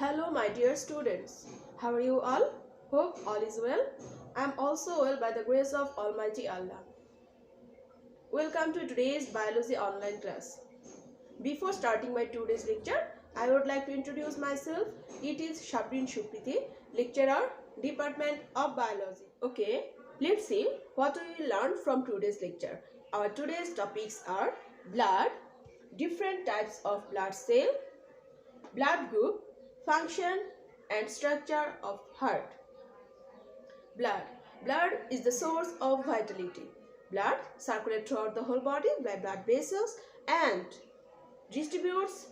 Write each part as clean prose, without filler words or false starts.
Hello my dear students, how are you all? Hope all is well. I am also well by the grace of Almighty Allah. Welcome to today's biology online class. Before starting my today's lecture, I would like to introduce myself. It is Shabrin Shukriti, lecturer, Department of Biology. Okay, let's see what we will learn from today's lecture. Our today's topics are blood, different types of blood cell, blood group, function and structure of heart. Blood. Blood is the source of vitality. Blood circulates throughout the whole body by blood vessels and distributes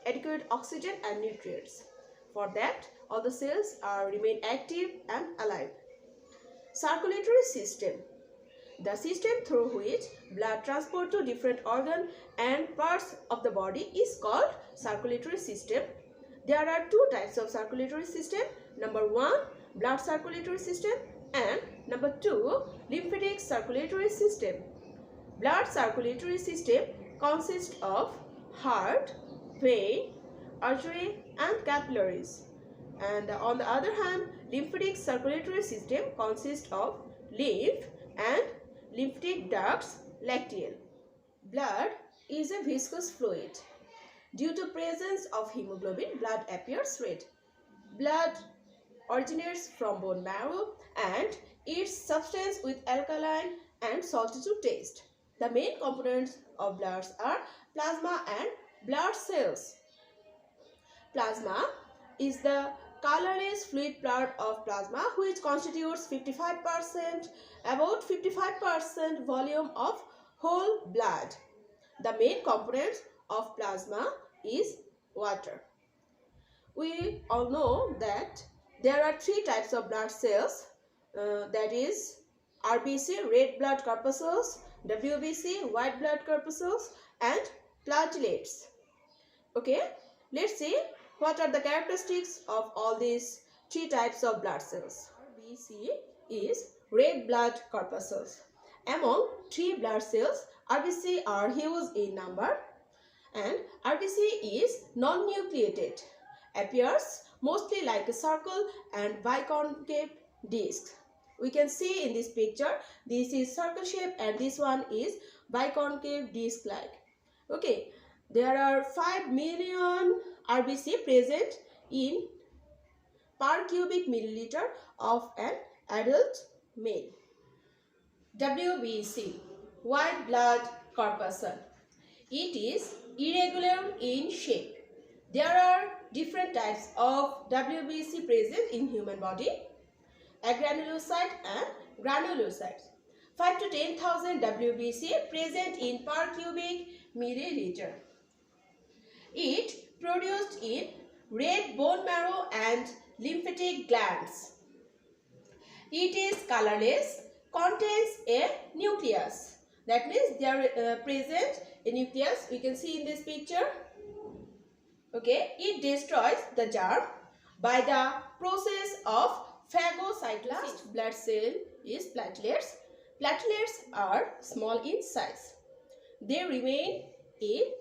adequate oxygen and nutrients. For that, all the cells remain active and alive. Circulatory system. The system through which blood transport to different organs and parts of the body is called circulatory system. There are two types of circulatory system. Number 1, blood circulatory system, and number 2, lymphatic circulatory system. Blood circulatory system consists of heart, vein, artery and capillaries. And on the other hand, lymphatic circulatory system consists of lymph and lymphatic ducts, lacteal. Blood is a viscous fluid. Due to presence of hemoglobin, blood appears red. Blood originates from bone marrow and its substance with alkaline and salty to taste. The main components of blood are plasma and blood cells. Plasma is the colorless fluid part of plasma which constitutes about 55% volume of whole blood. The main components of plasma is water. We all know that there are three types of blood cells, that is RBC, red blood corpuscles, WBC, white blood corpuscles, and platelets. Okay, let's see what are the characteristics of all these three types of blood cells. RBC is red blood corpuscles. Among three blood cells, RBC are huge in number, and RBC is non-nucleated, appears mostly like a circle and biconcave disc. We can see in this picture, this is circle shape and this one is biconcave disc like. Okay, there are 5 million RBC present in per cubic milliliter of an adult male. WBC, white blood corpuscle. It is irregular in shape. There are different types of WBC present in human body: agranulocyte and granulocytes. 5 to 10,000 WBC present in per cubic milliliter. It produced in red bone marrow and lymphatic glands. It is colorless, contains a nucleus. That means there present a nucleus. We can see in this picture. Okay, it destroys the germ by the process of phagocytosis. Last blood cell is platelets. Platelets are small in size. They remain in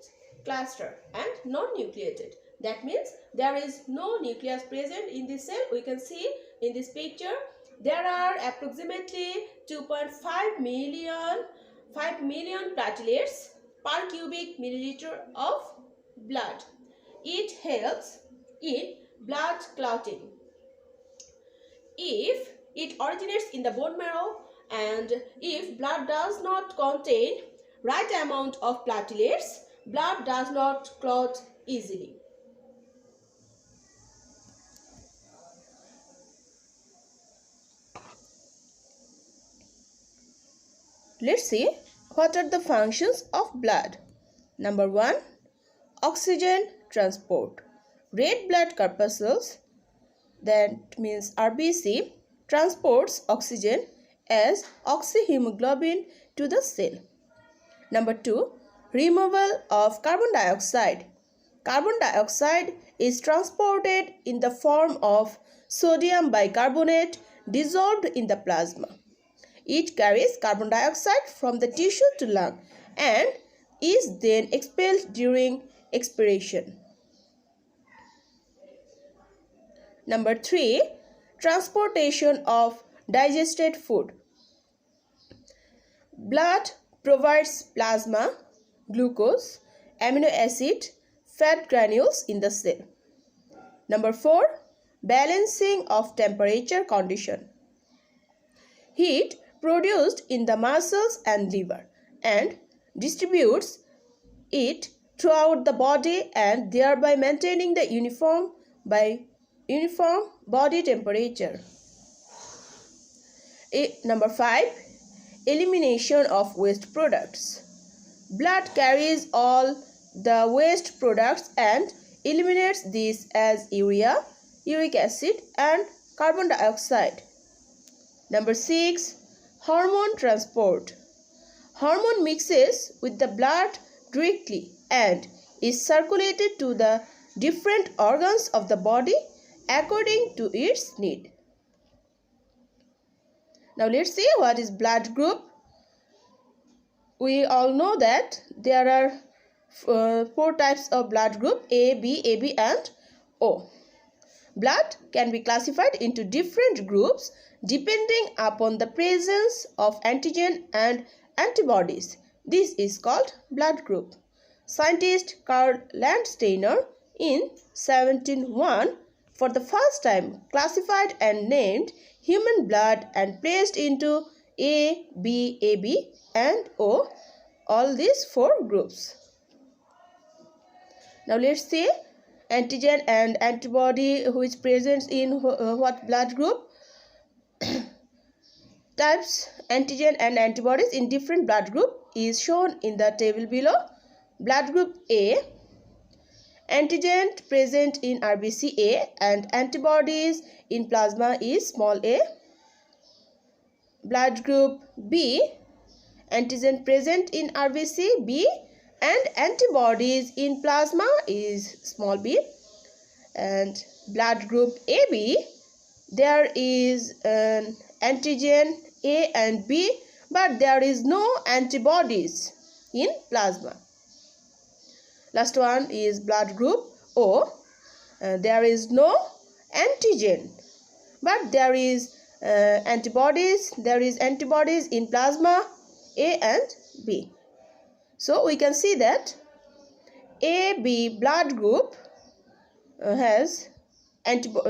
cluster and non-nucleated. That means there is no nucleus present in this cell. We can see in this picture there are approximately 2.5 million platelets per cubic milliliter of blood. It helps in blood clotting. If it originates in the bone marrow and if blood does not contain right amount of platelets, blood does not clot easily. Let's see what are the functions of blood. Number 1, oxygen transport. Red blood corpuscles, that means RBC, transports oxygen as oxyhemoglobin to the cell. Number 2, removal of carbon dioxide. Carbon dioxide is transported in the form of sodium bicarbonate dissolved in the plasma. It carries carbon dioxide from the tissue to lung and is then expelled during expiration. Number 3. Transportation of digested food. Blood provides plasma, glucose, amino acid, fat granules in the cell. Number 4. Balancing of temperature condition. Heat produced in the muscles and liver and distributes it throughout the body and thereby maintaining the uniform body temperature. Number 5. Elimination of waste products. Blood carries all the waste products and eliminates these as urea, uric acid and carbon dioxide. Number 6. Hormone transport. Hormone mixes with the blood directly and is circulated to the different organs of the body according to its need. Now let's see what is blood group. We all know that there are 4 types of blood group: A, B, AB and O. Blood can be classified into different groups depending upon the presence of antigen and antibodies. This is called blood group. Scientist Karl Landsteiner in 1701 for the first time classified and named human blood and placed into A, B, AB and O, all these 4 groups. Now let's see antigen and antibody which presents in what blood group. Types antigen and antibodies in different blood group is shown in the table below. Blood group A, antigen present in RBC A and antibodies in plasma is small a. Blood group B, antigen present in RBC B and antibodies in plasma is small b. And blood group AB, there is an antigen A and B but there is no antibodies in plasma. Last one is blood group O. There is no antigen but there is antibodies. There is antibodies in plasma A and B. So we can see that AB blood group has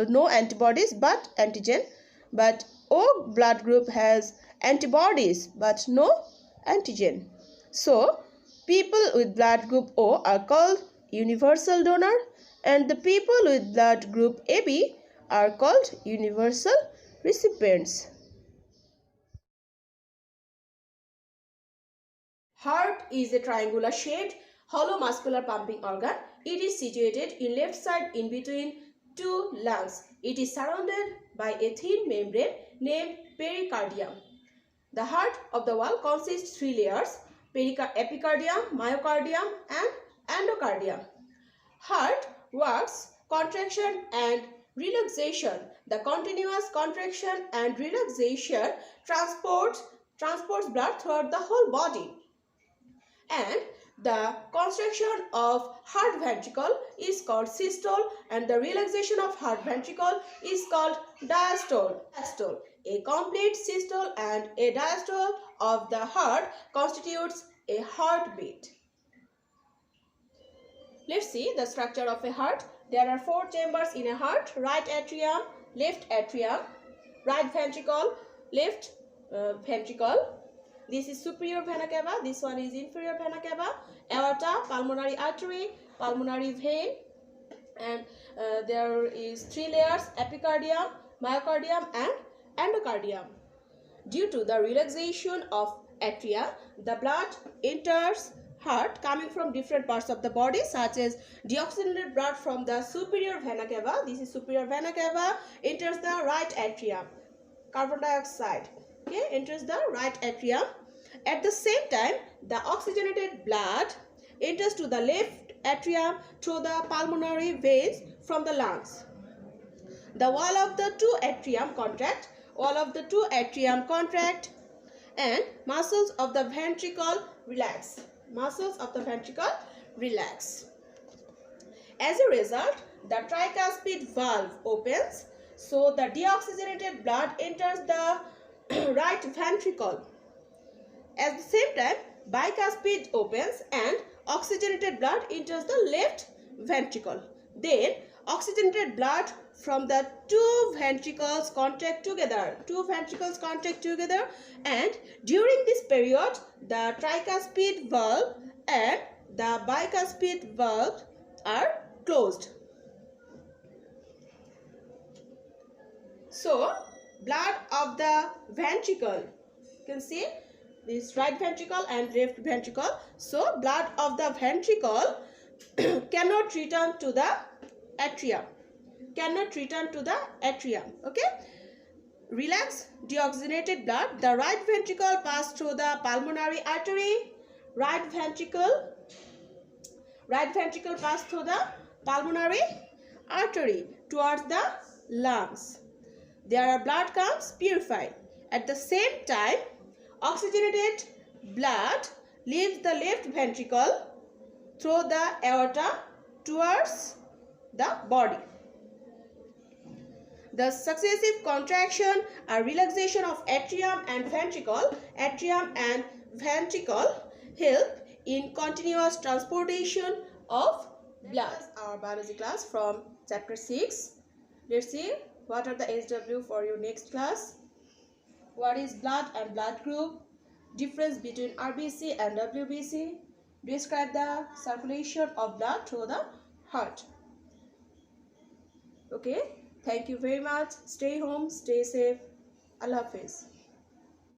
no antibodies but antigen, but O blood group has antibodies but no antigen. So people with blood group O are called universal donor and the people with blood group AB are called universal recipients. Heart is a triangular shaped hollow muscular pumping organ. It is situated in left side in between 2 lungs. It is surrounded by a thin membrane named pericardium. The heart of the wall consists 3 layers: epicardium, myocardium and endocardium. Heart works contraction and relaxation. The continuous contraction and relaxation transports blood throughout the whole body. And the contraction of heart ventricle is called systole and the relaxation of heart ventricle is called diastole. A complete systole and a diastole of the heart constitutes a heartbeat. Let's see the structure of a heart. There are 4 chambers in a heart: right atrium, left atrium, right ventricle, left ventricle. This is superior vena cava, this one is inferior vena cava, aorta, pulmonary artery, pulmonary vein, and there is 3 layers: epicardium, myocardium and endocardium. Due to the relaxation of atria, the blood enters heart coming from different parts of the body, such as deoxygenated blood from the superior vena cava, this is superior vena cava, enters the right atrium. Carbon dioxide enters the right atrium. At the same time, the oxygenated blood enters to the left atrium through the pulmonary veins from the lungs. The wall of the 2 atrium contract, and muscles of the ventricle relax. As a result, the tricuspid valve opens, so the deoxygenated blood enters the right ventricle. At the same time, bicuspid opens and oxygenated blood enters the left ventricle. Then oxygenated blood from the two ventricles contact together. And during this period, the tricuspid valve and the bicuspid valve are closed. So, blood of the ventricle, you can see this right ventricle and left ventricle. So, blood of the ventricle cannot return to the atrium. Okay. Relax deoxygenated blood. The right ventricle pass through the pulmonary artery. Right ventricle pass through the pulmonary artery towards the lungs. Their blood comes purified. At the same time, oxygenated blood leaves the left ventricle through the aorta towards the body. The successive contraction or relaxation of atrium and ventricle help in continuous transportation of blood. Our biology class from chapter 6. Let's see what are the SW for your next class. What is blood and blood group? Difference between RBC and WBC. Describe the circulation of blood through the heart. Okay. Thank you very much. Stay home, stay safe. Allah Hafiz.